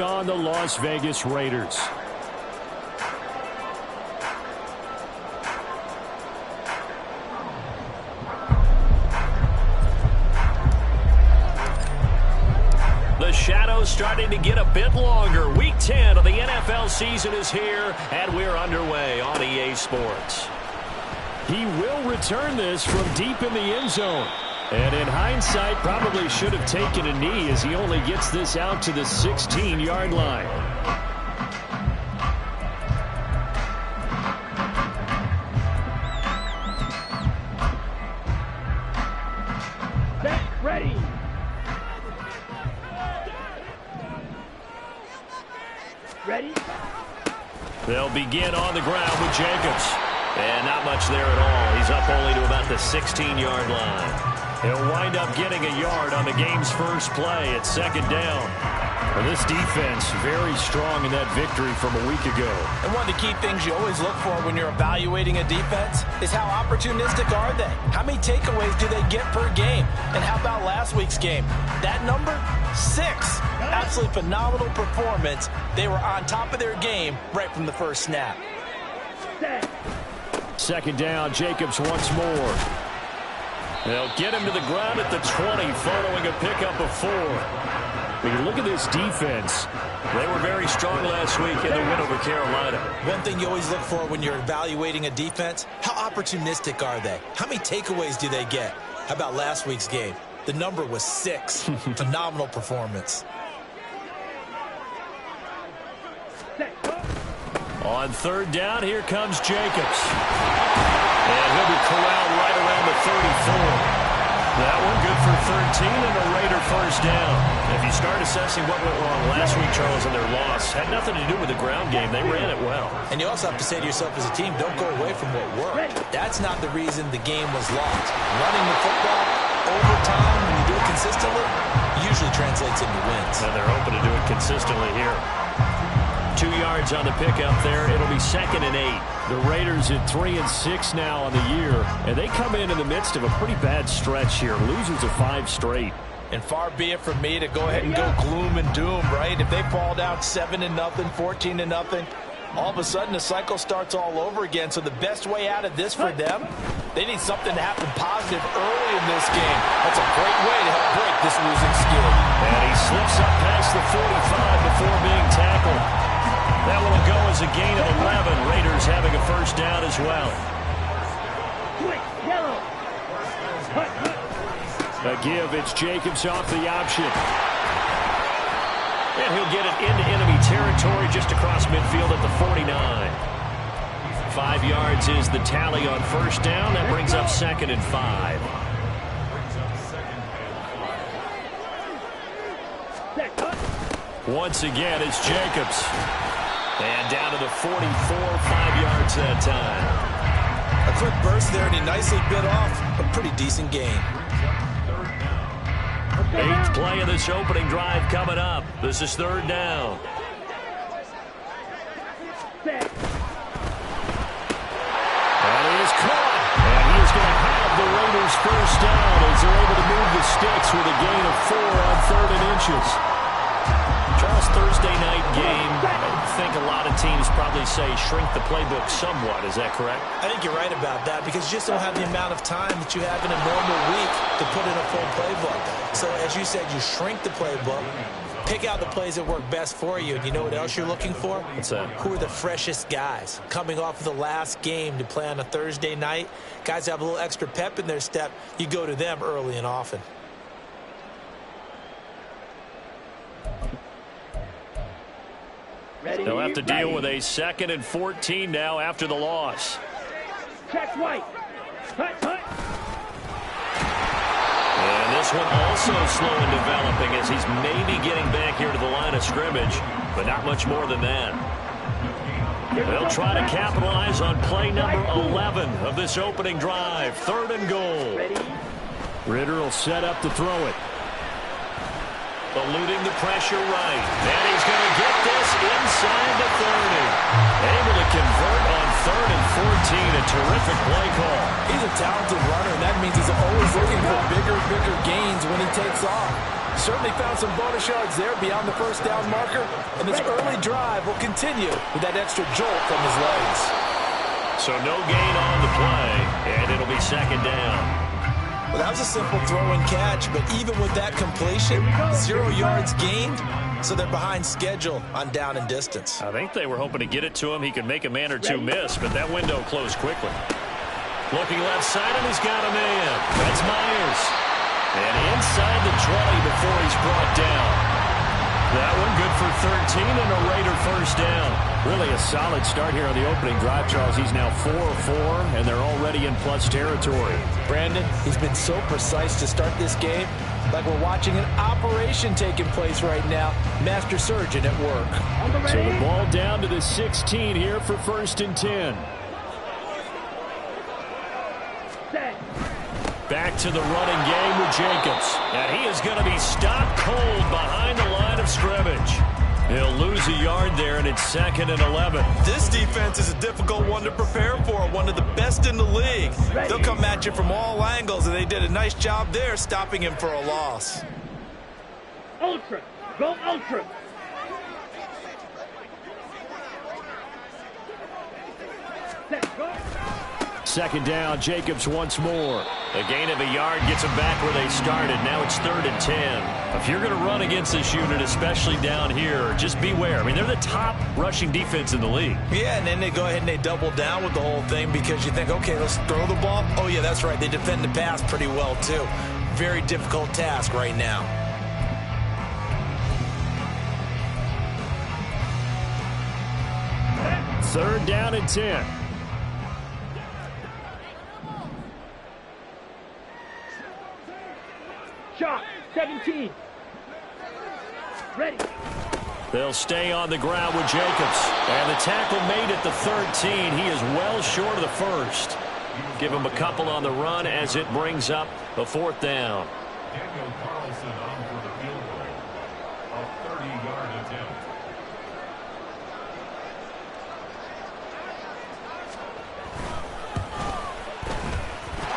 On the Las Vegas Raiders. The shadow's starting to get a bit longer. Week 10 of the NFL season is here, and we're underway on EA Sports. He will return this from deep in the end zone. And in hindsight, probably should have taken a knee as he only gets this out to the 16-yard line. Set, ready. Ready? They'll begin on the ground with Jacobs. And not much there at all. He's up only to about the 16-yard line. He'll wind up getting a yard on the game's first play at second down. Well, this defense very strong in that victory from a week ago. And one of the key things you always look for when you're evaluating a defense is how opportunistic are they? How many takeaways do they get per game? And how about last week's game? That number? 6. Absolutely phenomenal performance. They were on top of their game right from the first snap. Second down, Jacobs once more. They'll get him to the ground at the 20 following a pickup of 4. When you look at this defense, they were very strong last week in the win over Carolina. One thing you always look for when you're evaluating a defense, how opportunistic are they? How many takeaways do they get? How about last week's game? The number was 6. Phenomenal performance. On third down, here comes Jacobs. And he'll be corralled right around the 34. That one good for 13 and a Raider first down. If you start assessing what went wrong last week, Charles, in their loss, had nothing to do with the ground game. They ran it well. And you also have to say to yourself as a team, don't go away from what worked. That's not the reason the game was lost. Running the football over time, when you do it consistently, usually translates into wins. And they're hoping to do it consistently here. 2 yards on the pickup there. It'll be 2nd and 8. The Raiders at 3-6 now on the year, and they come in the midst of a pretty bad stretch here. Losers of 5 straight. And far be it from me to go ahead and go gloom and doom, right? If they fall down 7-0, 14-0, all of a sudden the cycle starts all over again. So the best way out of this for them, they need something to happen positive early in this game. That's a great way to help break this losing skid. And he slips up past the 45 before being tackled. That one will go as a gain of 11. Raiders having a first down as well. A give, it's Jacobs off the option. And he'll get it into enemy territory just across midfield at the 49. 5 yards is the tally on first down. That brings up 2nd and 5. Once again, it's Jacobs. And down to the 44, 5 yards that time. A quick burst there, and he nicely bit off a pretty decent gain. 8th play of this opening drive coming up. This is 3rd down. And he is caught. And he is going to have the Raiders first down as they're able to move the sticks with a gain of 4 on 3rd and inches. Charles, Thursday night game, I think a lot of teams probably say shrink the playbook somewhat. Is that correct? I think you're right about that because you just don't have the amount of time that you have in a normal week to put in a full playbook. So as you said, you shrink the playbook, pick out the plays that work best for you. And you know what else you're looking for? What's that? Who are the freshest guys coming off of the last game to play on a Thursday night? Guys have a little extra pep in their step. You go to them early and often. They'll have to deal with a 2nd and 14 now after the loss. Check White. And this one also slow in developing as he's maybe getting back here to the line of scrimmage, but not much more than that. They'll try to capitalize on play number 11 of this opening drive. 3rd and goal. Ritter will set up to throw it. Eluding the pressure right. And he's going to get this inside the 30. Able to convert on 3rd and 14. A terrific play call. He's a talented runner, and that means he's always looking for bigger gains when he takes off. Certainly found some bonus yards there beyond the first down marker, and this early drive will continue with that extra jolt from his legs. So no gain on the play, and it'll be second down. Well, that was a simple throw and catch, but even with that completion, 0 yards gained, so they're behind schedule on down and distance. I think they were hoping to get it to him. He could make a man or two miss, but that window closed quickly. Looking left side, and he's got a man. That's Myers. And inside the 20 before he's brought down. That one good for 13 and a Raider first down. Really a solid start here on the opening drive, Charles. He's now 4-4, and they're already in plus territory. Brandon, he's been so precise to start this game, like we're watching an operation taking place right now. Master surgeon at work. So the ball down to the 16 here for 1st and 10. Back to the running game with Jacobs. And he is going to be stopped cold behind the line of scrimmage. He'll lose a yard there, and it's 2nd and 11. This defense is a difficult one to prepare for, one of the best in the league. They'll come at you from all angles, and they did a nice job there stopping him for a loss. Ultra. Go ultra. Set. Go. 2nd down, Jacobs once more. A gain of a yard gets them back where they started. Now it's 3rd and 10. If you're going to run against this unit, especially down here, just beware. I mean, they're the top rushing defense in the league. Yeah, and then they go ahead and they double down with the whole thing because you think, okay, let's throw the ball. Oh, yeah, that's right. They defend the pass pretty well, too. Very difficult task right now. Third down and 10. Shot. 17. Ready. They'll stay on the ground with Jacobs. And the tackle made at the 13. He is well short of the first. Give him a couple on the run as it brings up the 4th down.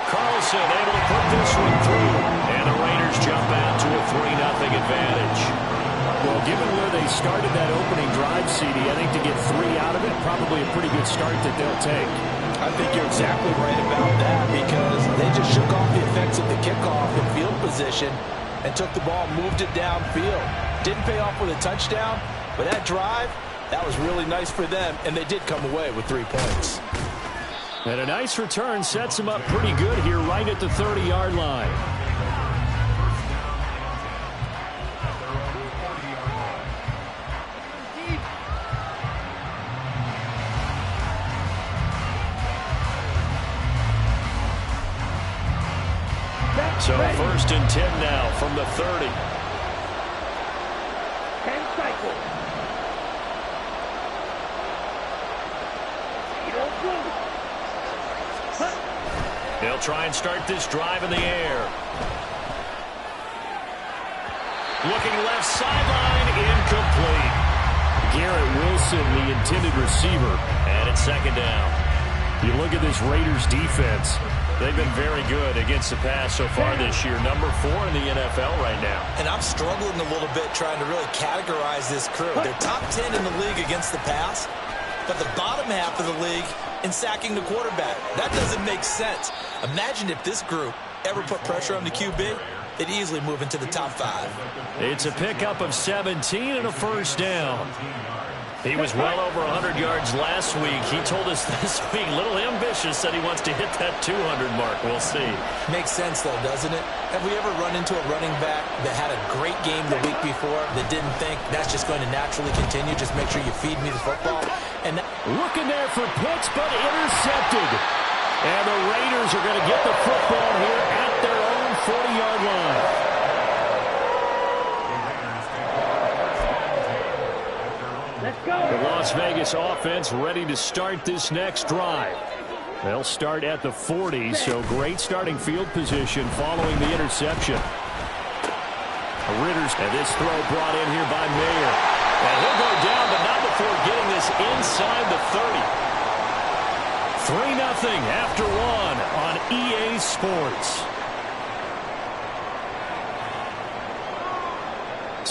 Carlson able to put this one through. And the Raiders jump out to a 3-0 advantage. Well, given where they started that opening drive, CD, I think to get 3 out of it, probably a pretty good start that they'll take. I think you're exactly right about that because they just shook off the effects of the kickoff and field position and took the ball, moved it downfield. Didn't pay off with a touchdown, but that drive, that was really nice for them, and they did come away with 3 points. And a nice return sets them up pretty good here right at the 30-yard line. So 1st and 10 now from the 30. 10 cycles. They'll try and start this drive in the air. Looking left sideline, incomplete. Garrett Wilson, the intended receiver, and it's 2nd down. You look at this Raiders defense. They've been very good against the pass so far this year. Number 4 in the NFL right now. And I'm struggling a little bit trying to really categorize this crew. They're top 10 in the league against the pass, but the bottom half of the league in sacking the quarterback. That doesn't make sense. Imagine if this group ever put pressure on the QB, they'd easily move into the top 5. It's a pickup of 17 and a first down. He was well over 100 yards last week. He told us this week, a little ambitious, said he wants to hit that 200 mark. We'll see. Makes sense, though, doesn't it? Have we ever run into a running back that had a great game the week before that didn't think that's just going to naturally continue? Just make sure you feed me the football. And looking there for Pitts, but intercepted. And the Raiders are going to get the football here at their own 40-yard line. Let's go. The Las Vegas offense ready to start this next drive. They'll start at the 40, so great starting field position following the interception. Ritters, and this throw brought in here by Mayer. And he'll go down, but not before getting this inside the 30. 3-0 after 1 on EA Sports.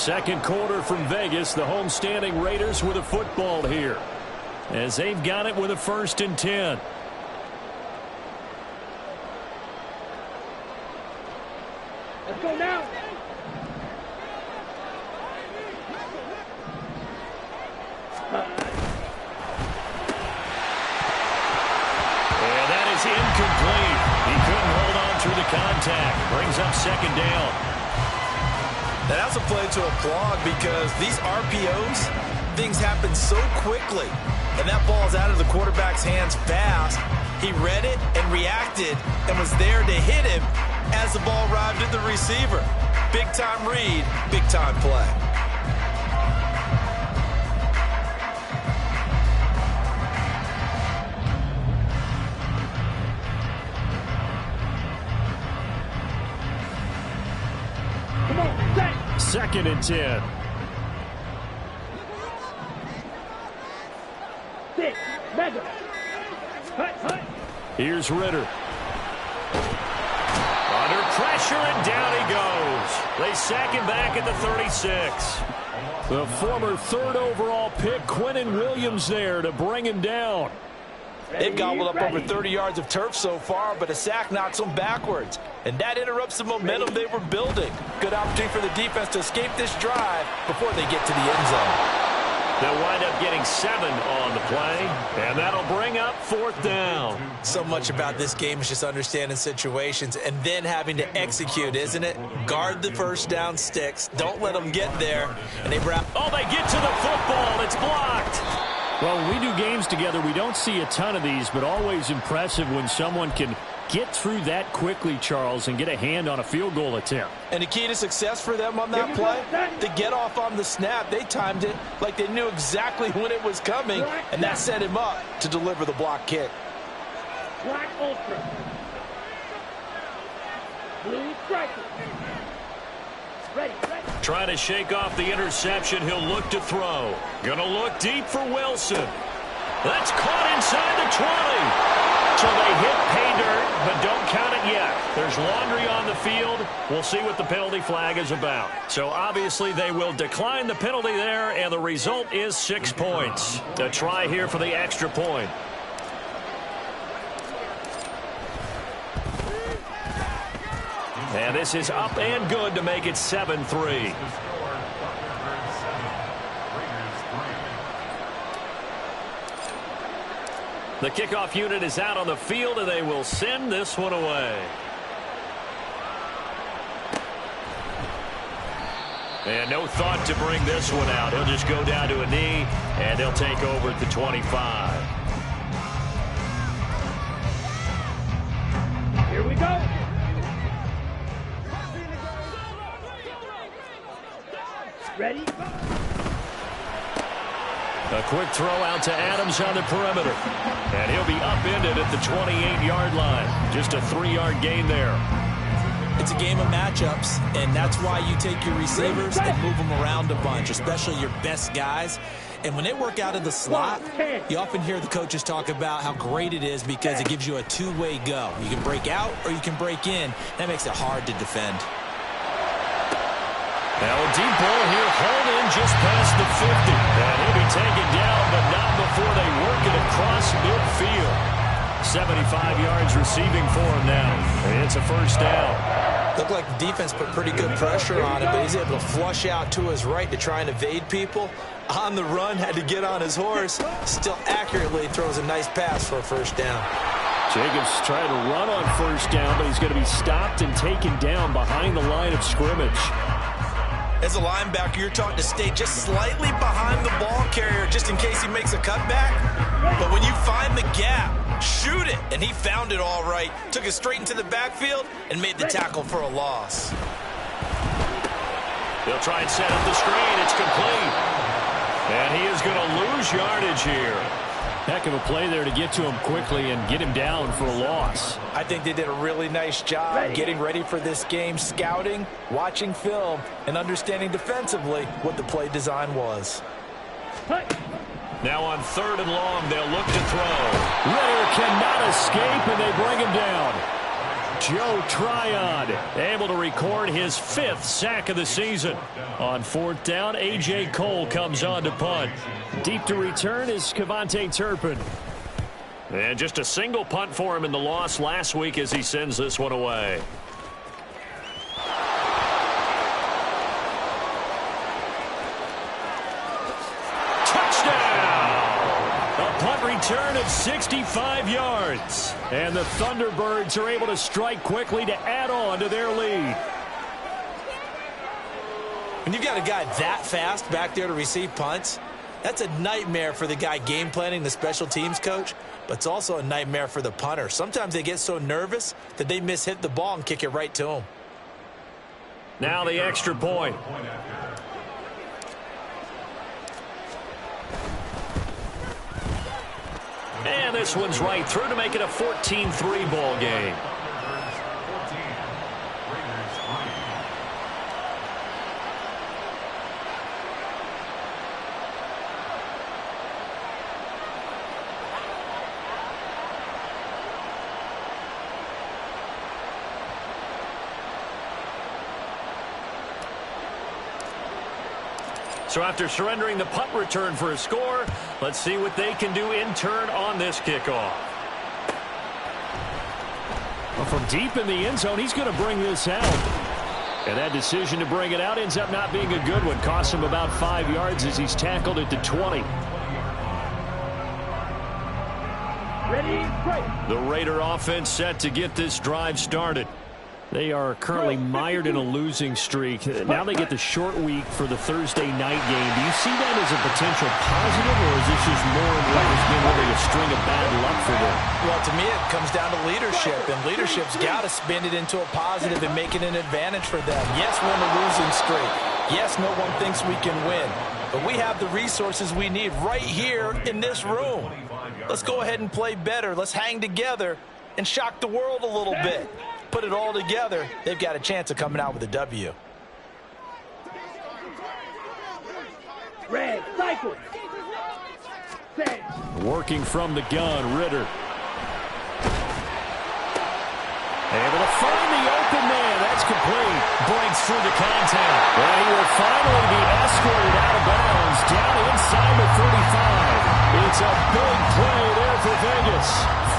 Second quarter from Vegas. The homestanding Raiders with a football here, as they've got it with a 1st and 10. Let's go now. And that is incomplete. He couldn't hold on through the contact. Brings up 2nd down. Now, that's a play to applaud because these RPOs, things happen so quickly. And that ball's out of the quarterback's hands fast. He read it and reacted and was there to hit him as the ball arrived at the receiver. Big-time read, big-time play. Come on, set. 2nd and 10. 6. Mega. Hut, hut. Here's Ritter. Under pressure, and down he goes. They sack him back at the 36. The former 3rd overall pick, Quinnen Williams, there to bring him down. They've gobbled up over 30 yards of turf so far, but a sack knocks them backwards. And that interrupts the momentum they were building. Good opportunity for the defense to escape this drive before they get to the end zone. They'll wind up getting 7 on the play, and that'll bring up 4th down. So much about this game is just understanding situations and then having to execute, isn't it? Guard the 1st down sticks. Don't let them get there. And they wrap. Oh, they get to the football. It's blocked. Well, when we do games together, we don't see a ton of these, but always impressive when someone can get through that quickly, Charles, and get a hand on a field goal attempt. And the key to success for them on that play, to get off on the snap, they timed it like they knew exactly when it was coming, and that set him up to deliver the block kick. Black Ultra. Blue Striker. Ready, ready. Trying to shake off the interception. He'll look to throw. Gonna look deep for Wilson. That's caught inside the 20. So they hit pay dirt, but don't count it yet. There's laundry on the field. We'll see what the penalty flag is about. So obviously they will decline the penalty there, and the result is 6 points. A try here for the extra point. And this is up and good to make it 7-3. The kickoff unit is out on the field, and they will send this one away. And no thought to bring this one out. He'll just go down to a knee, and they'll take over at the 25. Here we go. Ready? A quick throw out to Adams on the perimeter. And he'll be upended at the 28-yard line. Just a 3-yard gain there. It's a game of matchups, and that's why you take your receivers and move them around a bunch, especially your best guys. And when they work out of the slot, you often hear the coaches talk about how great it is because it gives you a two-way go. You can break out or you can break in. That makes it hard to defend. Now a deep ball here, hauled in just past the 50. And he'll be taken down, but not before they work it across midfield. 75 yards receiving for him now. It's a first down. Looked like the defense put pretty good pressure on him, but he's able to flush out to his right to try and evade people. On the run, had to get on his horse. Still accurately throws a nice pass for a first down. Jacobs trying to run on first down, but he's going to be stopped and taken down behind the line of scrimmage. As a linebacker, you're taught to stay just slightly behind the ball carrier just in case he makes a cutback. But when you find the gap, shoot it. And he found it all right. Took it straight into the backfield and made the tackle for a loss. They'll try and set up the screen. It's complete. And he is going to lose yardage here. Heck of a play there to get to him quickly and get him down for a loss. I think they did a really nice job getting ready for this game, scouting, watching film, and understanding defensively what the play design was. Now on 3rd and long, they'll look to throw. Ritter cannot escape, and they bring him down. Joe Tryon able to record his 5th sack of the season. On 4th down, A.J. Cole comes on to punt. Deep to return is Kevontae Turpin. And just a single punt for him in the loss last week as he sends this one away. Return of 65 yards. And the Thunderbirds are able to strike quickly to add on to their lead. When you've got a guy that fast back there to receive punts, that's a nightmare for the guy game planning, the special teams coach, but it's also a nightmare for the punter. Sometimes they get so nervous that they hit the ball and kick it right to him. Now the extra point. And this one's right through to make it a 14-3 ball game. So after surrendering the punt return for a score, let's see what they can do in turn on this kickoff. Well, from deep in the end zone, he's going to bring this out. And that decision to bring it out ends up not being a good one. Costs him about 5 yards as he's tackled at the 20. Ready, break. The Raider offense set to get this drive started. They are currently mired in a losing streak. Now they get the short week for the Thursday night game. Do you see that as a potential positive, or is this just more of what has been really a string of bad luck for them? Well, to me, it comes down to leadership, and leadership's got to spin it into a positive and make it an advantage for them. Yes, we're in a losing streak. Yes, no one thinks we can win, but we have the resources we need right here in this room. Let's go ahead and play better. Let's hang together and shock the world a little bit. Put it all together, they've got a chance of coming out with a W. Red, cycle. Set. Working from the gun, Ritter. Able to find the open man. That's complete. Breaks through the contact. And he will finally be escorted out of bounds down inside the 35. It's a big play there for Vegas.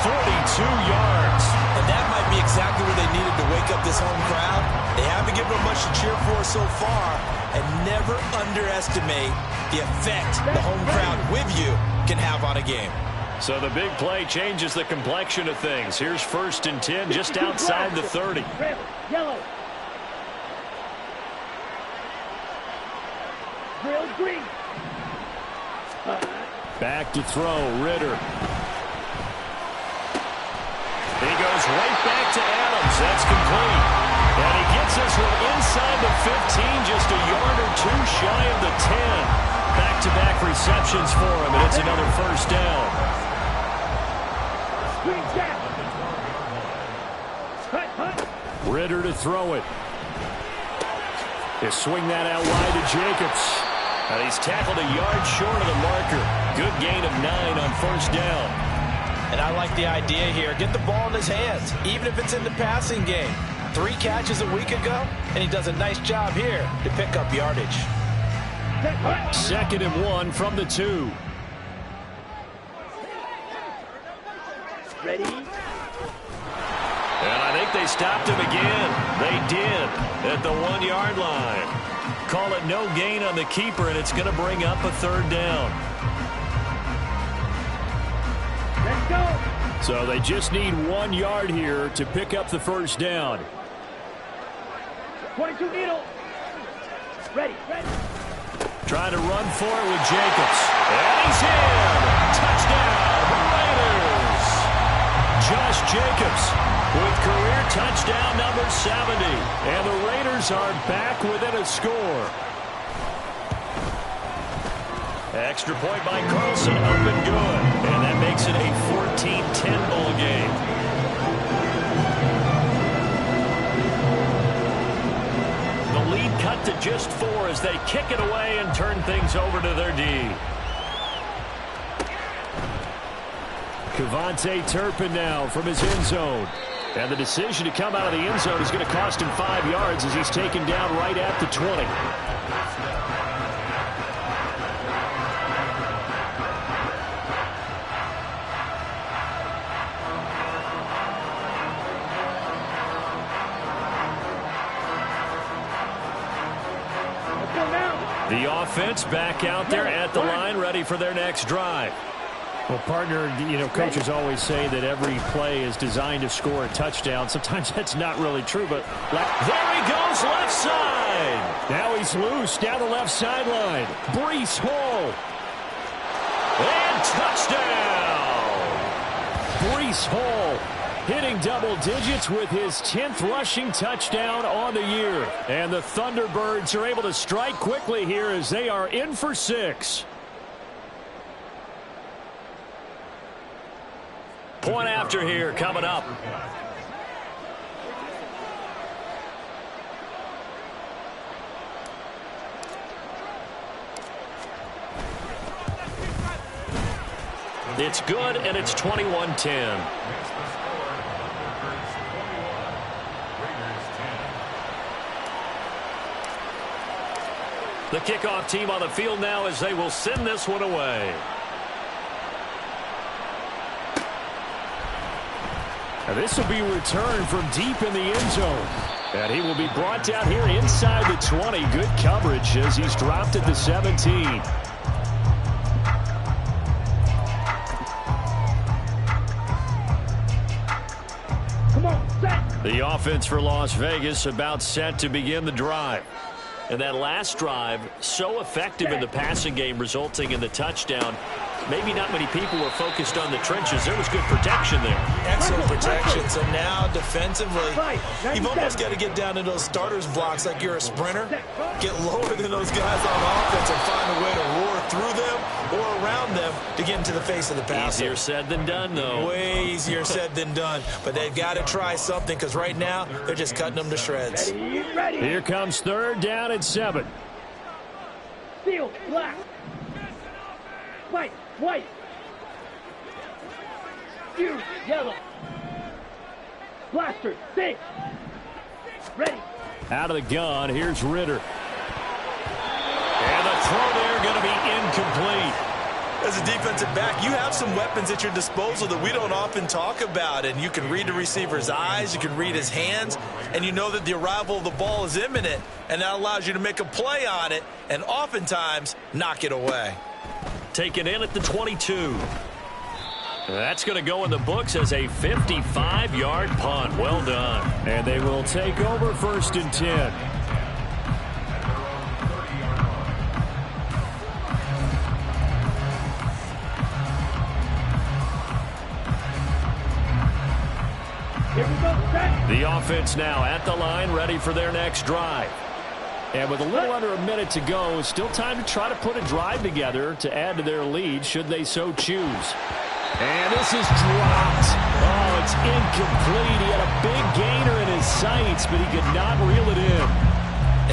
42 yards. And that might be exactly what they needed to wake up this home crowd. They haven't given them much to cheer for so far. And never underestimate the effect the home crowd with you can have on a game. So the big play changes the complexion of things. Here's 1st and 10 just outside the 30. Red, yellow. Grill, green. Back to throw, Ritter. He goes right back to Adams. That's complete. And he gets this one inside the 15, just a yard or two shy of the 10. Back-to-back receptions for him, and it's another 1st down. Ritter to throw it. He'll swing that out wide to Jacobs. And he's tackled a yard short of the marker. Good gain of 9 on 1st down. And I like the idea here. Get the ball in his hands, even if it's in the passing game. 3 catches a week ago, and he does a nice job here to pick up yardage. 2nd and 1 from the 2. Ready? And I think they stopped him again. They did at the 1-yard line. Call it no gain on the keeper, and it's going to bring up a 3rd down. Let's go. So they just need 1 yard here to pick up the 1st down. 22 needle. Ready, ready. Trying to run for it with Jacobs. And he's in. Touchdown, Raiders. Josh Jacobs with career touchdown number 70. And the Raiders are back within a score. Extra point by Carlson, up and good. And that makes it a 14-10 ball game. The lead cut to just 4 as they kick it away and turn things over to their D. Kevontae Turpin now from his end zone. And the decision to come out of the end zone is going to cost him 5 yards as he's taken down right at the 20. The offense back out there at the line, ready for their next drive. Well, partner, coaches always say that every play is designed to score a touchdown. Sometimes that's not really true, but there he goes, left side. Now he's loose down the left sideline. Breece Hall. And touchdown. Breece Hall hitting double digits with his 10th rushing touchdown on the year. And the Thunderbirds are able to strike quickly here as they are in for 6. Point after here coming up. It's good, and it's 21-10. The kickoff team on the field now as they will send this one away. Now this will be returned from deep in the end zone. And he will be brought down here inside the 20. Good coverage as he's dropped at the 17. Come on, set. The offense for Las Vegas about set to begin the drive. And that last drive, so effective in the passing game, resulting in the touchdown. Maybe not many people were focused on the trenches. There was good protection there. Excellent protection. So now defensively, you've almost got to get down to those starters blocks like you're a sprinter. Get lower than those guys on offense and find a way to roar through them or around them to get into the face of the passer. Easier said than done, though. Way easier said than done. But they've got to try something because right now they're just cutting them to shreds. Ready. Here comes 3rd down and 7. Field, black. White. You, yellow. Blaster, 6. Ready. Out of the gun, here's Ritter. And the throw there going to be incomplete. As a defensive back, you have some weapons at your disposal that we don't often talk about. And you can read the receiver's eyes, you can read his hands, and you know that the arrival of the ball is imminent. And that allows you to make a play on it and oftentimes knock it away. Taken in at the 22. That's going to go in the books as a 55-yard punt. Well done. And they will take over 1st and 10. Here we go, set. The offense now at the line, ready for their next drive. And with a little under a minute to go, still time to try to put a drive together to add to their lead should they so choose. And this is dropped. Oh, it's incomplete. He had a big gainer in his sights, but he could not reel it in.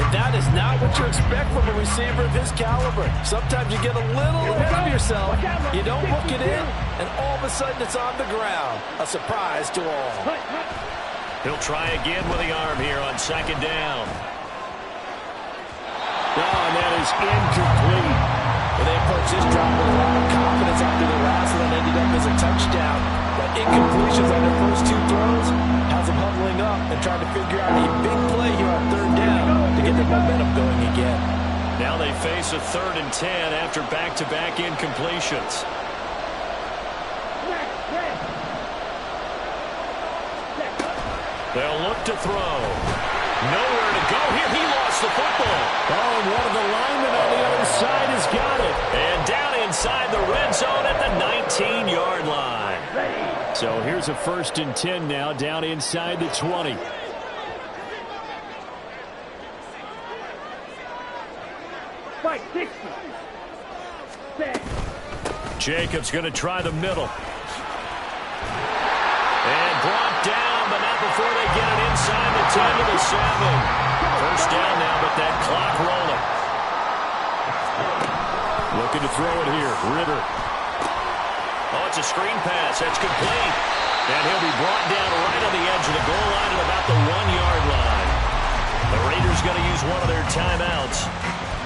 And that is not what you expect from a receiver of his caliber. Sometimes you get a little ahead of yourself, you don't hook it in, and all of a sudden it's on the ground. A surprise to all. He'll try again with the arm here on 2nd down. Oh, and that is incomplete. Well, they approached this drive with a lot of confidence after the last one ended up as a touchdown. But incompletions on their first 2 throws has them huddling up and trying to figure out a big play here on 3rd down to get the momentum going again. Now they face a 3rd and 10 after back-to-back incompletions. They'll look to throw. Nowhere to go here. He lost the football. Oh, and one of the linemen on the other side has got it. And down inside the red zone at the 19-yard line. So here's a 1st and 10 now down inside the 20. Fight, 60. Set. Jacobs going to try the middle. And brought down, but not before they get it inside the 10 to the 7. 1st down now, but that clock rolling. Looking to throw it here. Ritter. Oh, it's a screen pass. That's complete. And he'll be brought down right on the edge of the goal line at about the 1-yard line. The Raiders going to use one of their timeouts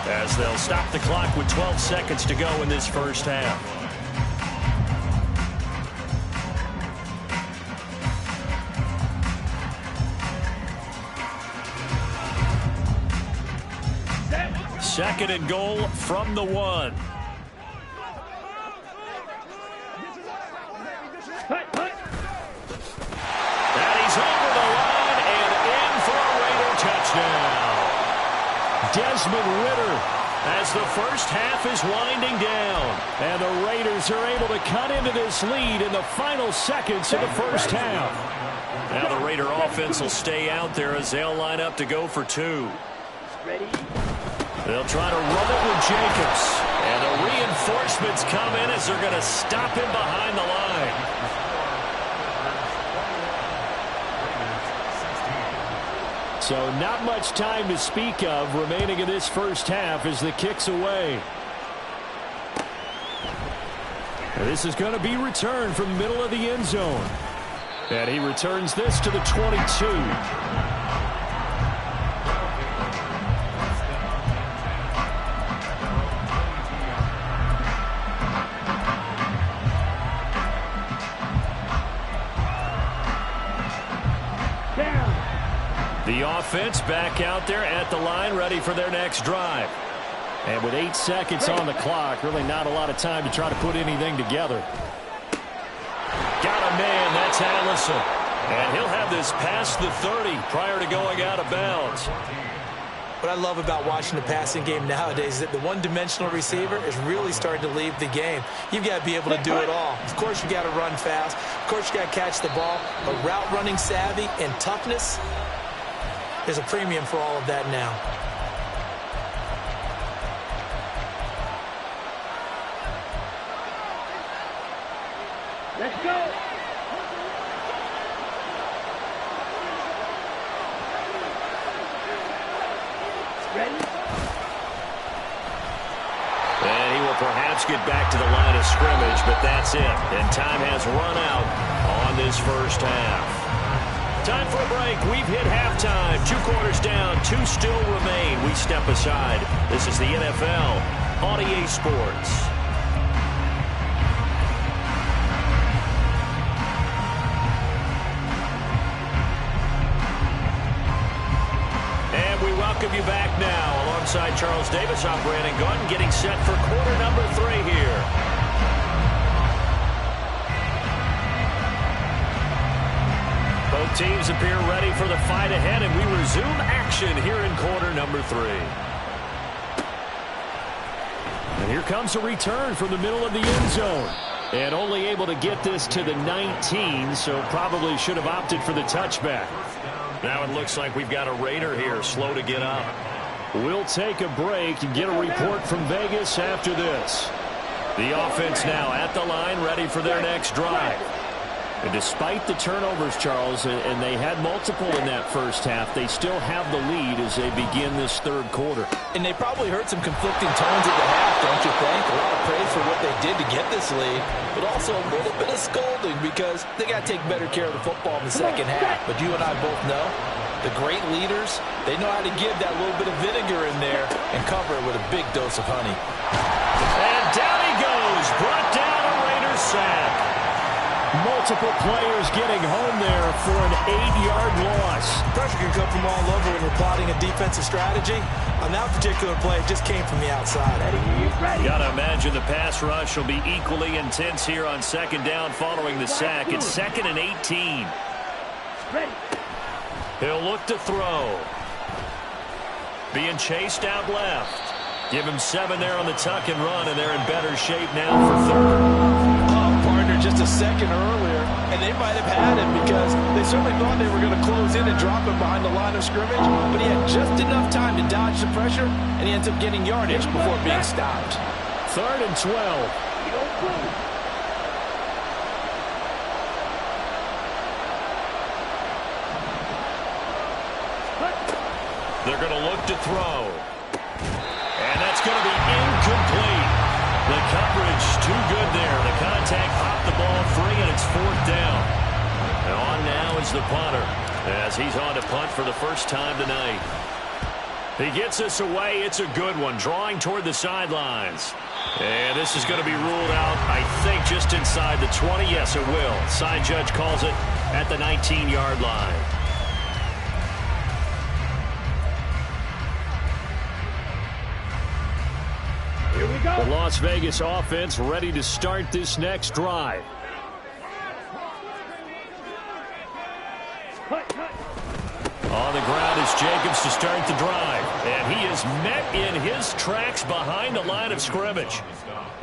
as they'll stop the clock with 12 seconds to go in this first half. Second and goal from the 1. And he's over the line and in for a Raider touchdown. Desmond Ridder as the first half is winding down. And the Raiders are able to cut into this lead in the final seconds of the first half. Now the Raider offense will stay out there as they'll line up to go for 2. Ready? They'll try to run it with Jacobs. And the reinforcements come in as they're going to stop him behind the line. So not much time to speak of remaining in this first half as the kick's away. This is going to be returned from the middle of the end zone. And he returns this to the 22. The offense back out there at the line, ready for their next drive. And with 8 seconds on the clock, really not a lot of time to try to put anything together. Got a man, that's Allison. And he'll have this past the 30 prior to going out of bounds. What I love about watching the passing game nowadays is that the one-dimensional receiver is really starting to leave the game. You've got to be able to do it all. Of course, you got to run fast. Of course, you got to catch the ball. But route running savvy and toughness, there's a premium for all of that now. Let's go. Ready? And he will perhaps get back to the line of scrimmage, but that's it. And time has run out on this first half. Time for a break. We've hit halftime. 2 quarters down. 2 still remain. We step aside. This is the NFL on EA Sports. And we welcome you back now. Alongside Charles Davis, I'm Brandon Gunn, getting set for quarter number 3 here. Both teams appear ready for the fight ahead, and we resume action here in quarter number 3. And here comes a return from the middle of the end zone. And only able to get this to the 19, so probably should have opted for the touchback. Now it looks like we've got a Raider here, slow to get up. We'll take a break and get a report from Vegas after this. The offense now at the line, ready for their next drive. And despite the turnovers, Charles, and they had multiple in that first half, they still have the lead as they begin this third quarter. And they probably heard some conflicting tones at the half, don't you think? A lot of praise for what they did to get this lead, but also a little bit of scolding because they got to take better care of the football in the second half. But you and I both know the great leaders, they know how to give that little bit of vinegar in there and cover it with a big dose of honey. And down he goes, brought down a Raiders sack. Multiple players getting home there for an 8-yard loss. Pressure can come from all over when we're plotting a defensive strategy. On that particular play, it just came from the outside. Ready? You gotta imagine the pass rush will be equally intense here on second down following the sack. It's 2nd and 18. Ready? He'll look to throw. Being chased out left. Give him 7 there on the tuck and run, and they're in better shape now for third. Just a second earlier, and they might have had him because they certainly thought they were going to close in and drop him behind the line of scrimmage, but he had just enough time to dodge the pressure, and he ends up getting yardage before being stopped. 3rd and 12. They're going to look to throw. And that's going to be incomplete. The coverage too good there. The contact popped the ball free, and it's 4th down. And on now is the punter, as he's on to punt for the first time tonight. He gets this away. It's a good one, drawing toward the sidelines. And this is going to be ruled out, I think, just inside the 20. Yes, it will. Side judge calls it at the 19-yard line. Here we go. The Las Vegas offense ready to start this next drive. On the ground is Jacobs to start the drive. And he is met in his tracks behind the line of scrimmage.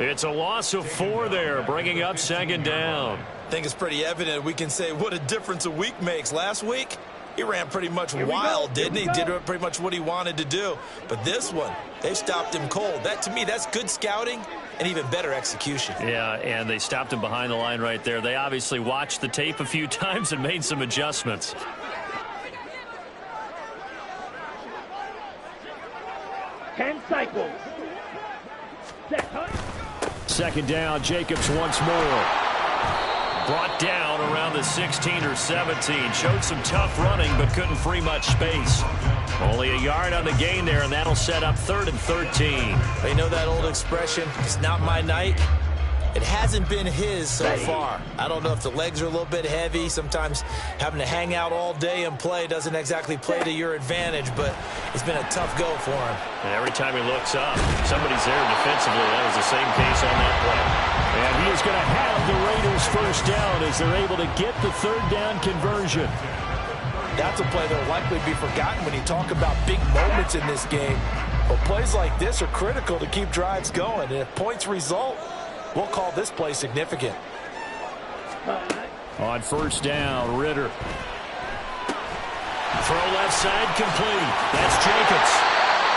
It's a loss of 4 there, bringing up second down. I think it's pretty evident. We can say what a difference a week makes. Last week, he ran pretty much wild, didn't he? Did pretty much what he wanted to do. But this one, they stopped him cold. That, to me, that's good scouting and even better execution. Yeah, and they stopped him behind the line right there. They obviously watched the tape a few times and made some adjustments. 10 cycles. Second down, Jacobs once more. Brought down around the 16 or 17. Showed some tough running, but couldn't free much space. Only a yard on the gain there, and that'll set up 3rd and 13. They know that old expression, it's not my night. It hasn't been his so far. I don't know if the legs are a little bit heavy. Sometimes having to hang out all day and play doesn't exactly play to your advantage, but it's been a tough go for him. And every time he looks up, somebody's there defensively. That was the same case on that play. And he is going to have the Raiders first down as they're able to get the 3rd down conversion. That's a play that will likely be forgotten when you talk about big moments in this game. But plays like this are critical to keep drives going. And if points result, we'll call this play significant. On first down, Ritter. Throw left side complete. That's Jacobs.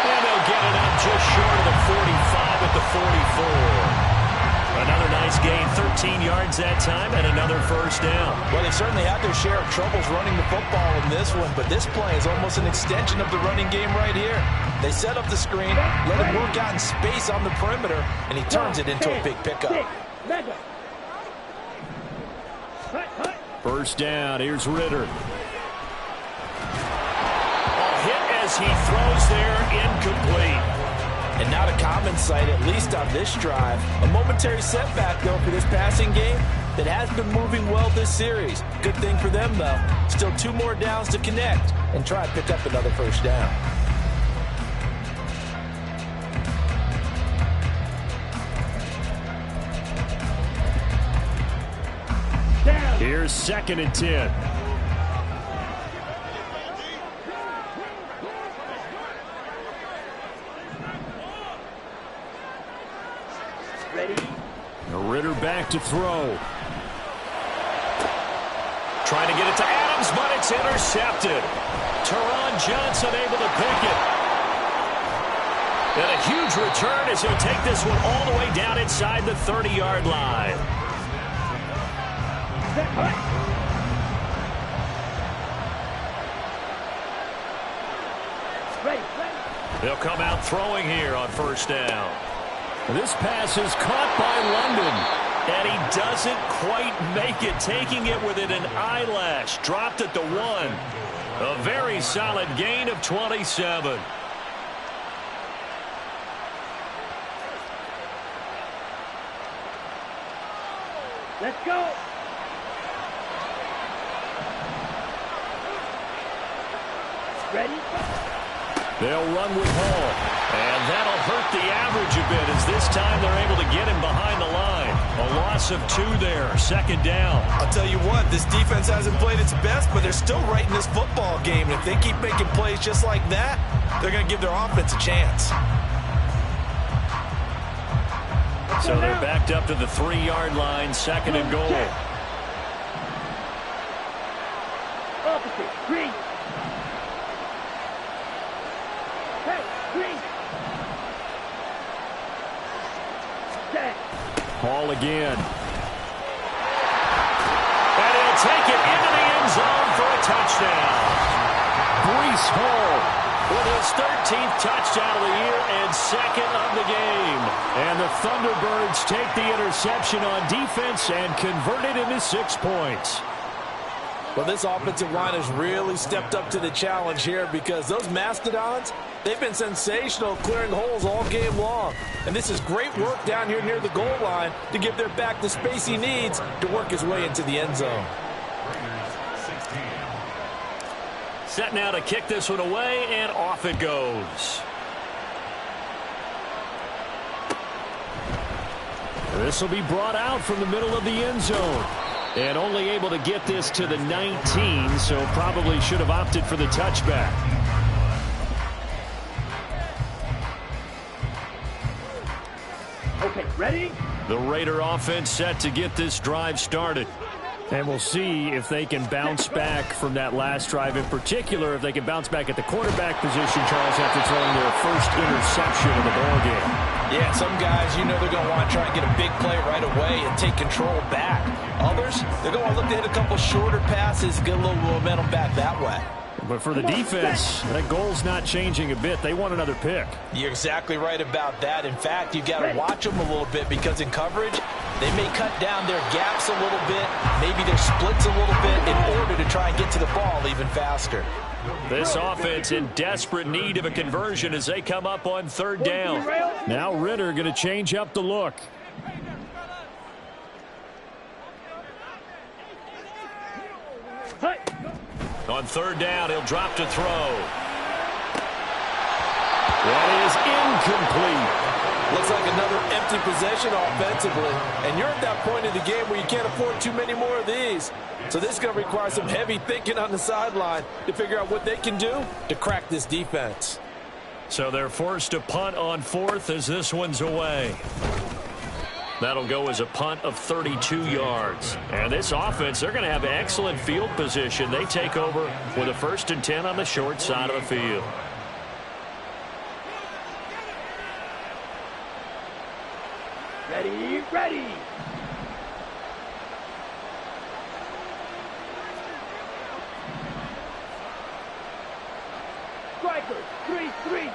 And they'll get it up just short of the 45 at the 44. Another nice gain, 13 yards that time, and another first down. Well, they certainly had their share of troubles running the football in this one, but this play is almost an extension of the running game right here. They set up the screen, let him work out in space on the perimeter, and he turns it into a big pickup. First down, here's Ritter. A hit as he throws there, incomplete. And not a common sight, at least on this drive. A momentary setback, though, for this passing game that has been moving well this series. Good thing for them, though. Still 2 more downs to connect and try and pick up another first down. Here's 2nd and 10. Ritter back to throw. Trying to get it to Adams, but it's intercepted. Teron Johnson able to pick it. And a huge return as he'll take this one all the way down inside the 30-yard line. They'll come out throwing here on first down. This pass is caught by London, and he doesn't quite make it, taking it within an eyelash. Dropped at the 1. A very solid gain of 27. Let's go. Ready? They'll run with Hall, and that'll hurt the average a bit as this time they're able to get him behind the line. A loss of 2 there, 2nd down. I'll tell you what, this defense hasn't played its best, but they're still right in this football game. And if they keep making plays just like that, they're going to give their offense a chance. So they're backed up to the 3-yard line, 2nd and goal. Opposite, green. Hall again. And he'll take it into the end zone for a touchdown. Breece Hall with his 13th touchdown of the year and 2nd of the game. And the Thunderbirds take the interception on defense and convert it into 6 points. Well, this offensive line has really stepped up to the challenge here because those Mastodons, they've been sensational clearing holes all game long. And this is great work down here near the goal line to give their back the space he needs to work his way into the end zone. Set now to kick this one away, and off it goes. This will be brought out from the middle of the end zone. And only able to get this to the 19, so probably should have opted for the touchback. Okay, ready? The Raider offense set to get this drive started. And we'll see if they can bounce back from that last drive. In particular, if they can bounce back at the quarterback position, Charles, after throwing their first interception of the ballgame. Yeah, some guys, you know they're going to want to try and get a big play right away and take control back. Others, they're going to look to hit a couple shorter passes, get a little momentum back that way. But for the defense, that goal's not changing a bit. They want another pick. You're exactly right about that. In fact, you've got to watch them a little bit because in coverage, they may cut down their gaps a little bit, maybe their splits a little bit in order to try and get to the ball even faster. This offense in desperate need of a conversion as they come up on third down. Now Ritter going to change up the look. On third down, he'll drop to throw. That is incomplete. Looks like another empty possession offensively. And you're at that point in the game where you can't afford too many more of these. So this is going to require some heavy thinking on the sideline to figure out what they can do to crack this defense. So they're forced to punt on fourth as this one's away. That'll go as a punt of 32 yards. And this offense, they're going to have excellent field position. They take over with a 1st and 10 on the short side of the field. Ready, ready. Striker, 3-3.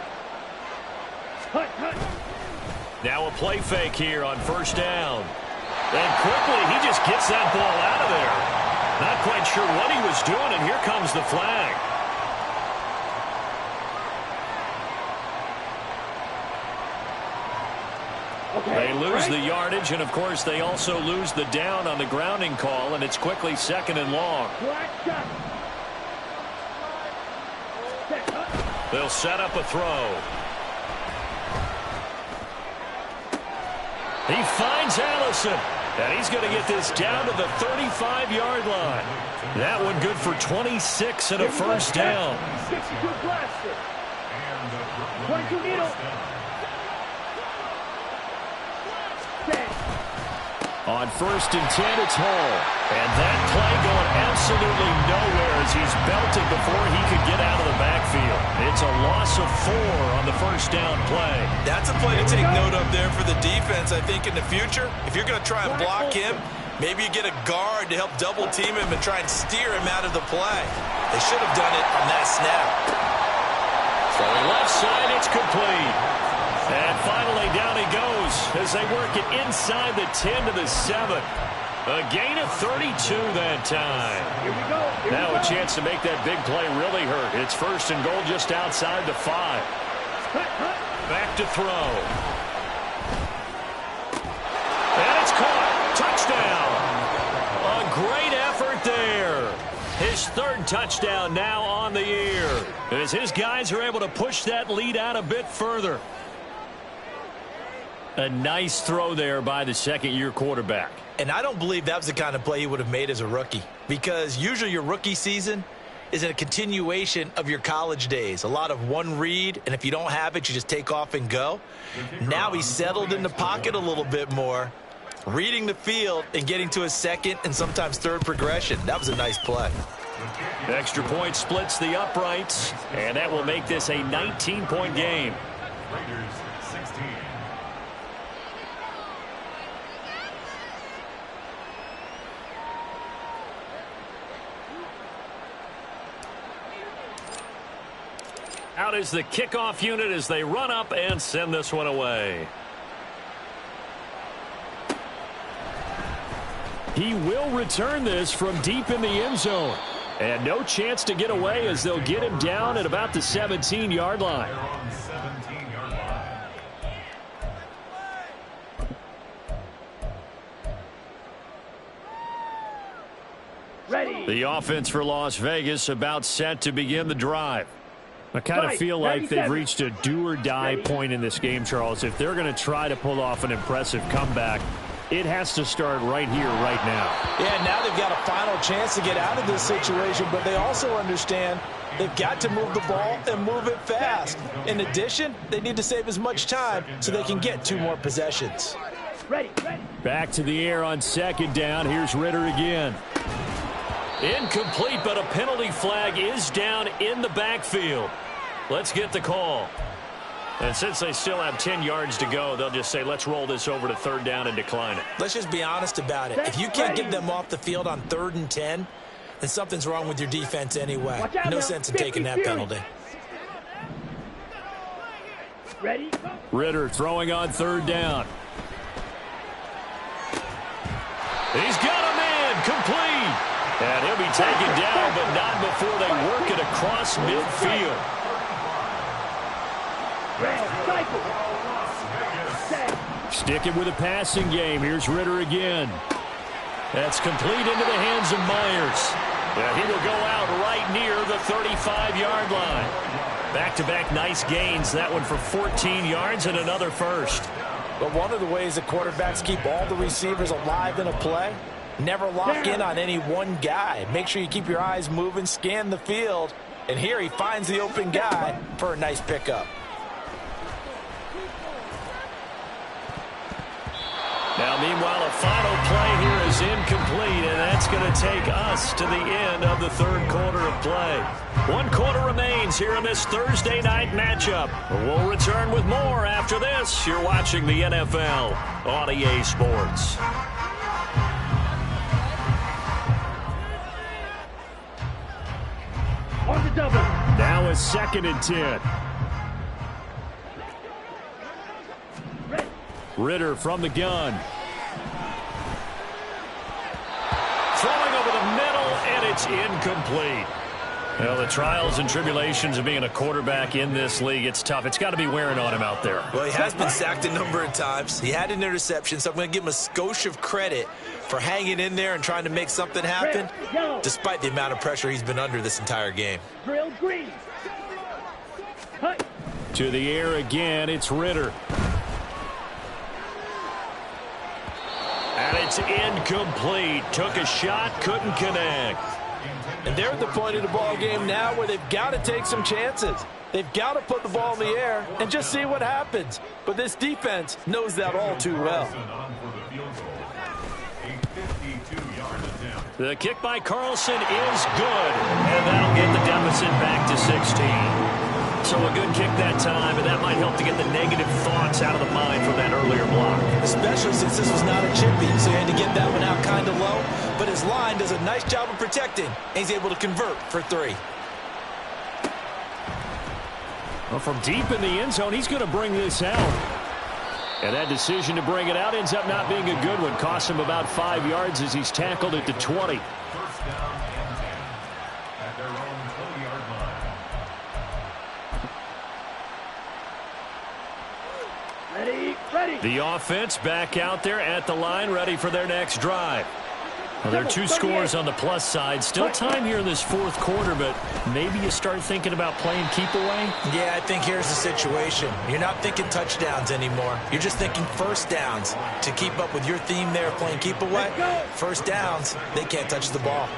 Hunt, hunt. Now a play fake here on first down. And quickly, he just gets that ball out of there. Not quite sure what he was doing, and here comes the flag. Okay, They lose the yardage, and of course, they also lose the down on the grounding call, and it's quickly 2nd and long. Black shot. Set, hunt. They'll set up a throw. He finds Allison, and he's going to get this down to the 35-yard line. That one good for 26 and a first down. 62 blaster. 22 needle. On 1st and 10, it's Hall. And that play going absolutely nowhere as he's belted before he could get out of the backfield. It's a loss of 4 on the first down play. That's a play to take note of there for the defense. I think in the future, if you're going to try and block him, maybe you get a guard to help double team him and try and steer him out of the play. They should have done it on that snap. Throwing left side, it's complete. And finally down he goes as they work it inside the 10 to the 7. A gain of 32 that time. Here we go. Now a chance to make that big play really hurt. It's 1st and goal just outside the 5. Back to throw. And it's caught. Touchdown. A great effort there. His 3rd touchdown now on the year as his guys are able to push that lead out a bit further. A nice throw there by the 2nd-year quarterback. And I don't believe that was the kind of play he would have made as a rookie, because usually your rookie season is a continuation of your college days. A lot of one read, and if you don't have it, you just take off and go. Now he's settled in the pocket a little bit more, reading the field and getting to a 2nd and sometimes 3rd progression. That was a nice play. Extra point splits the uprights, and that will make this a 19-point game. Out is the kickoff unit as they run up and send this one away. He will return this from deep in the end zone. And no chance to get away as they'll get him down at about the 17-yard line. Ready. The offense for Las Vegas about set to begin the drive. I kind of feel like they've reached a do-or-die point in this game, Charles. If they're going to try to pull off an impressive comeback, it has to start right here, right now. Yeah, now they've got a final chance to get out of this situation, but they also understand they've got to move the ball and move it fast. In addition, they need to save as much time so they can get 2 more possessions. Ready. Back to the air on second down. Here's Ritter again. Incomplete, but a penalty flag is down in the backfield. Let's get the call. And since they still have 10 yards to go, they'll just say, let's roll this over to third down and decline it. Let's just be honest about it. If you can't get them off the field on 3rd and 10, then something's wrong with your defense anyway. No sense in taking that penalty. Ready. Ritter throwing on third down. He's got a man complete. And he'll be taken down, but not before they work it across midfield. Sticking with a passing game. Here's Ritter again. That's complete into the hands of Myers. And he will go out right near the 35-yard line. Back-to-back nice gains. That one for 14 yards and another first. But one of the ways that quarterbacks keep all the receivers alive in a play, never lock in on any one guy. Make sure you keep your eyes moving, scan the field. And here he finds the open guy for a nice pickup. Now, meanwhile, a final play here is incomplete, and that's going to take us to the end of the 3rd quarter of play. 1 quarter remains here in this Thursday night matchup. We'll return with more after this. You're watching the NFL on EA Sports. On the double. Now it's 2nd and 10. Ritter from the gun. Throwing over the middle, and it's incomplete. Well, the trials and tribulations of being a quarterback in this league, it's tough. It's got to be wearing on him out there. Well, he has been sacked a number of times. He had an interception, so I'm going to give him a skosh of credit for hanging in there and trying to make something happen, despite the amount of pressure he's been under this entire game. Drill green. To the air again, it's Ritter. And it's incomplete. Took a shot, couldn't connect. And they're at the point of the ball game now where they've got to take some chances. They've got to put the ball in the air and just see what happens. But this defense knows that all too well. The kick by Carlson is good. And that'll get the deficit back to 16. So a good kick that time, and that might help to get the negative thoughts out of the mind from that earlier block. Especially since this was not a chippy, so he had to get that one out kind of low. But his line does a nice job of protecting, and he's able to convert for 3. Well, from deep in the end zone, he's going to bring this out. And that decision to bring it out ends up not being a good one. Costs him about 5 yards as he's tackled at the 20. Ready. The offense back out there at the line, ready for their next drive. Well, there are 2 scores on the plus side. Still time here in this 4th quarter, but maybe you start thinking about playing keep away? Yeah, I think here's the situation. You're not thinking touchdowns anymore. You're just thinking first downs. To keep up with your theme there of playing keep away, first downs, they can't touch the ball.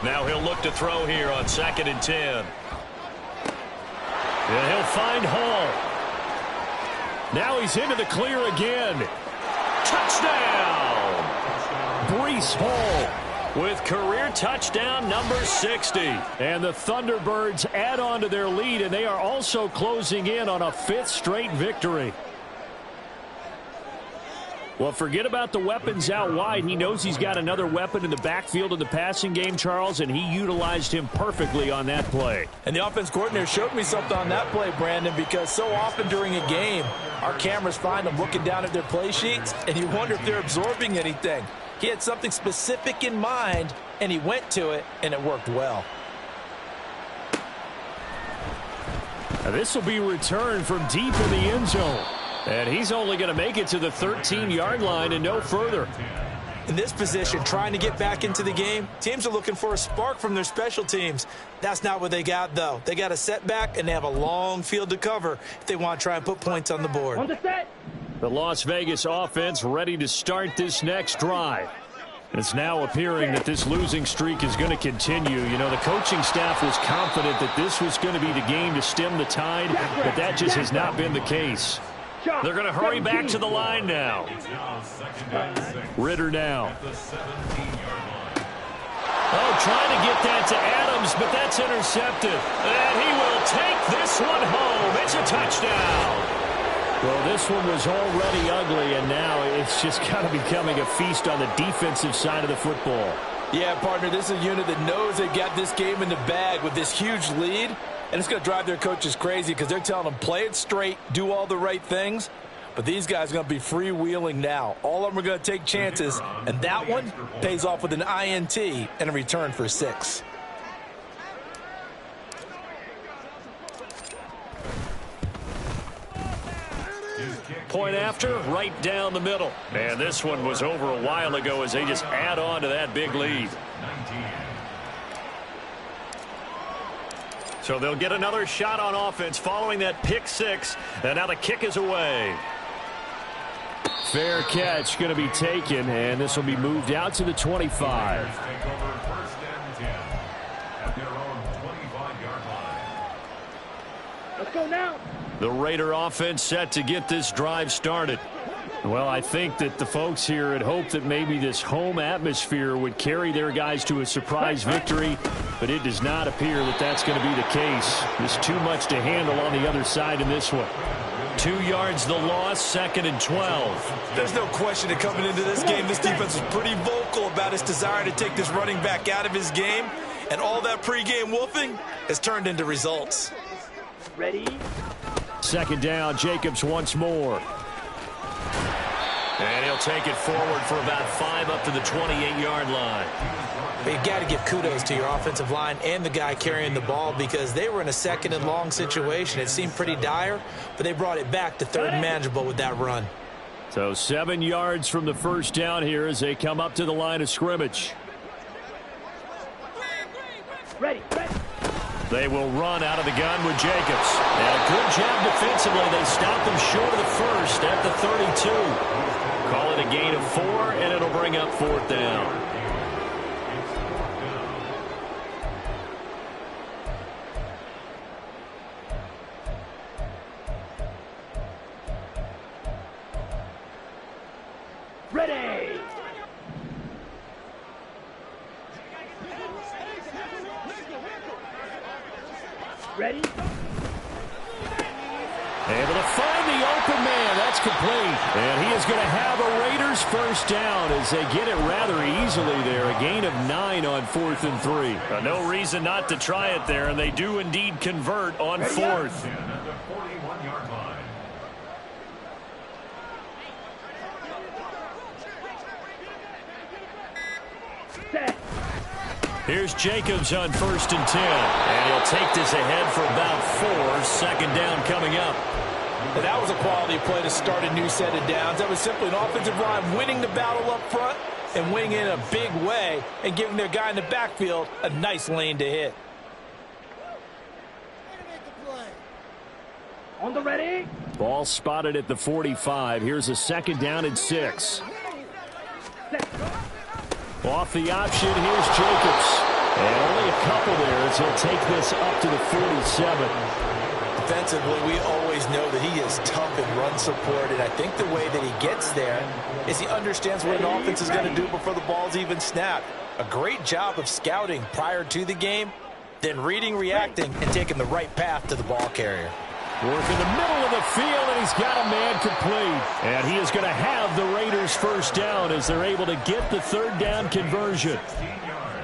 Now he'll look to throw here on 2nd and 10. And he'll find Hall. Now he's into the clear again. Touchdown! Breece Hall with career touchdown number 60. And the Thunderbirds add on to their lead, and they are also closing in on a 5th straight victory. Well, forget about the weapons out wide. He knows he's got another weapon in the backfield of the passing game, Charles, and he utilized him perfectly on that play. And the offense coordinator showed me something on that play, Brandon, because so often during a game, our cameras find them looking down at their play sheets, and you wonder if they're absorbing anything. He had something specific in mind, and he went to it, and it worked well. Now this will be returned from deep in the end zone. And he's only going to make it to the 13-yard line and no further. In this position, trying to get back into the game, teams are looking for a spark from their special teams. That's not what they got, though. They got a setback, and they have a long field to cover if they want to try and put points on the board. On the set. The Las Vegas offense ready to start this next drive. It's now appearing that this losing streak is going to continue. You know, the coaching staff was confident that this was going to be the game to stem the tide, but that just has not been the case. They're going to hurry back to the line now. Ritter now. Oh, trying to get that to Adams, but that's intercepted. And he will take this one home. It's a touchdown. Well, this one was already ugly, and now it's just kind of becoming a feast on the defensive side of the football. Yeah, partner, this is a unit that knows they got this game in the bag with this huge lead. And it's going to drive their coaches crazy because they're telling them, play it straight, do all the right things. But these guys are going to be freewheeling now. All of them are going to take chances, and that one pays off with an INT and a return for 6. Point after, right down the middle. And this one was over a while ago as they just add on to that big lead. So they'll get another shot on offense following that pick 6. And now the kick is away. Fair catch going to be taken, and this will be moved out to the 25. Let's go now. The Raider offense set to get this drive started. Well, I think that the folks here had hoped that maybe this home atmosphere would carry their guys to a surprise victory, but it does not appear that that's going to be the case. There's too much to handle on the other side in this one. 2 yards the loss, 2nd and 12. There's no question that coming into this game, this defense was pretty vocal about its desire to take this running back out of his game, and all that pregame wolfing has turned into results. Ready. 2nd down, Jacobs once more. And he'll take it forward for about 5 up to the 28-yard line. But you've got to give kudos to your offensive line and the guy carrying the ball because they were in a 2nd and long situation. It seemed pretty dire, but they brought it back to 3rd and manageable with that run. So 7 yards from the first down here as they come up to the line of scrimmage. Ready. They will run out of the gun with Jacobs. And a good job defensively. They stop them short of the first at the 32. Call it a gain of 4, and it'll bring up 4th down. Ready. Ready. Able to find the open man. That's complete. And he is going to have a Raiders first down as they get it rather easily there. A gain of 9 on 4th and 3. No reason not to try it there, and they do indeed convert on 4th. Set. Here's Jacobs on 1st and 10. And he'll take this ahead for about 4. 2nd down coming up. And that was a quality play to start a new set of downs. That was simply an offensive line winning the battle up front and winning in a big way and giving their guy in the backfield a nice lane to hit. On the ready. Ball spotted at the 45. Here's a 2nd down and 6. Set. Off the option, here's Jacobs. And only a couple there as he'll take this up to the 47. Defensively, we always know that he is tough in run support, and I think the way that he gets there is he understands what an offense is going to do before the ball's even snapped. A great job of scouting prior to the game, then reading, reacting, and taking the right path to the ball carrier. Work in the middle of the field, and he he's got a man complete. And he is going to have the Raiders first down as they're able to get the third down conversion.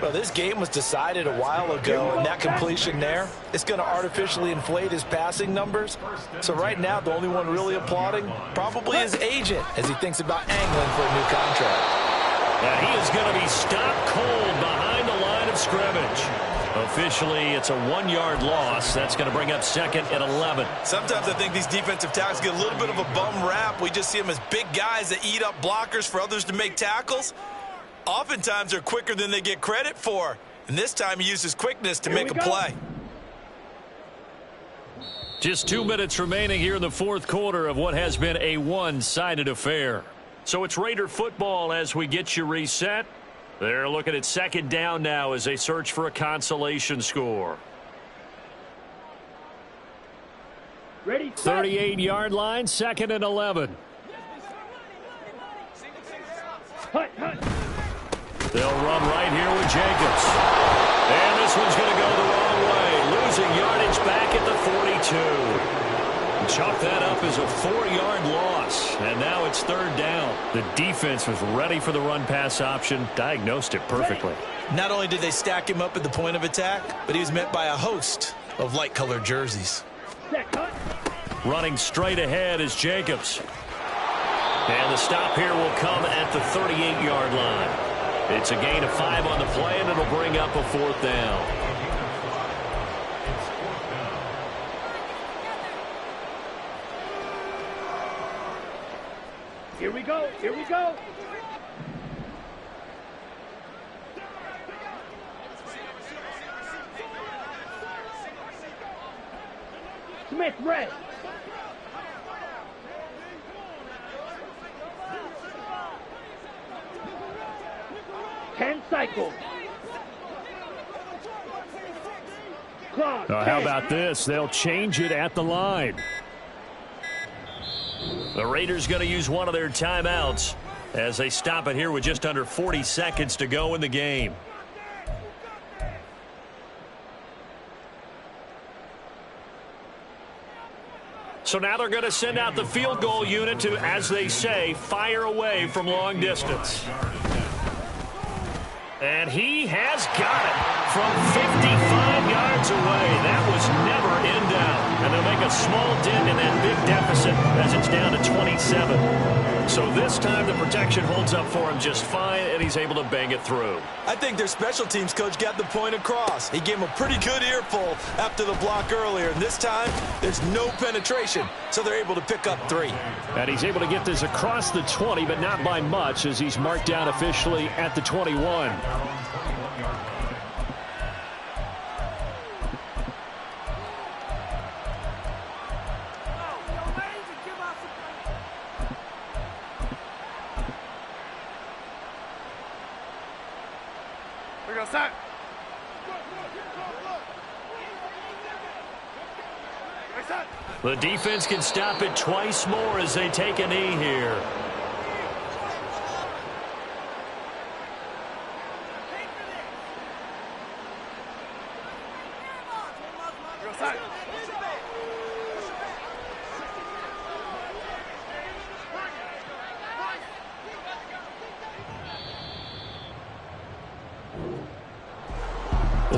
Well, this game was decided a while ago, and that completion there, it's going to artificially inflate his passing numbers. So right now, the only one really applauding probably his agent as he thinks about angling for a new contract. And he is going to be stopped cold behind the line of scrimmage. Officially, it's a 1-yard loss. That's going to bring up second and 11. Sometimes I think these defensive tackles get a little bit of a bum rap. We just see them as big guys that eat up blockers for others to make tackles. Oftentimes, they're quicker than they get credit for. And this time, he uses quickness to make a play. Just 2 minutes remaining here in the fourth quarter of what has been a one-sided affair. So it's Raider football as we get you reset. They're looking at second down now as they search for a consolation score. Ready, 38-yard line, second and 11. hut, hut. They'll run right here with Jacobs. And this one's going to go the wrong way. Losing yardage back at the 42. Chalk that up as a 4-yard loss. And now it's third down. The defense was ready for the run-pass option. Diagnosed it perfectly. Not only did they stack him up at the point of attack, but he was met by a host of light-colored jerseys. Set, hut. Running straight ahead is Jacobs. And the stop here will come at the 38-yard line. It's a gain of 5 on the play, and it'll bring up a fourth down. Here we go, here we go. Smith red. Ten cycles. Clock. How about this? They'll change it at the line. The Raiders going to use one of their timeouts as they stop it here with just under 40 seconds to go in the game. So now they're going to send out the field goal unit to, as they say, fire away from long distance. And he has got it from 55 yards away. That was never in doubt. And they'll make a small dent in that big deficit as it's down to 27. So this time the protection holds up for him just fine, and he's able to bang it through. I think their special teams coach got the point across. He gave him a pretty good earful after the block earlier. And this time, there's no penetration, so they're able to pick up 3. And he's able to get this across the 20, but not by much, as he's marked down officially at the 21. The defense can stop it twice more as they take a knee here.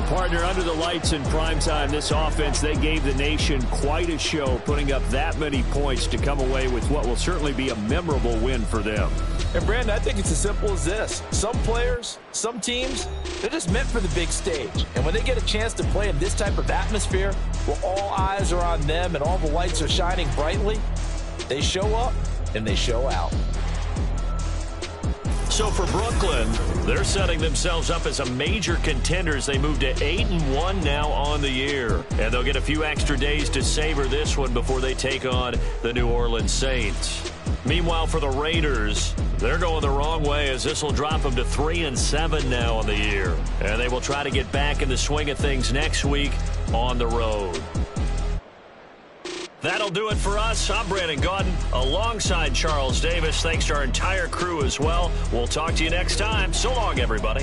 Partner, under the lights in primetime, this offense, they gave the nation quite a show, putting up that many points to come away with what will certainly be a memorable win for them. And Brandon, I think it's as simple as this. Some players, some teams, they're just meant for the big stage. And when they get a chance to play in this type of atmosphere, where all eyes are on them and all the lights are shining brightly, they show up and they show out. So for Brooklyn, they're setting themselves up as a major contender as they move to 8-1 now on the year. And they'll get a few extra days to savor this one before they take on the New Orleans Saints. Meanwhile, for the Raiders, they're going the wrong way as this will drop them to 3-7 now on the year. And they will try to get back in the swing of things next week on the road. That'll do it for us. I'm Brandon Gaudin alongside Charles Davis. Thanks to our entire crew as well. We'll talk to you next time. So long, everybody.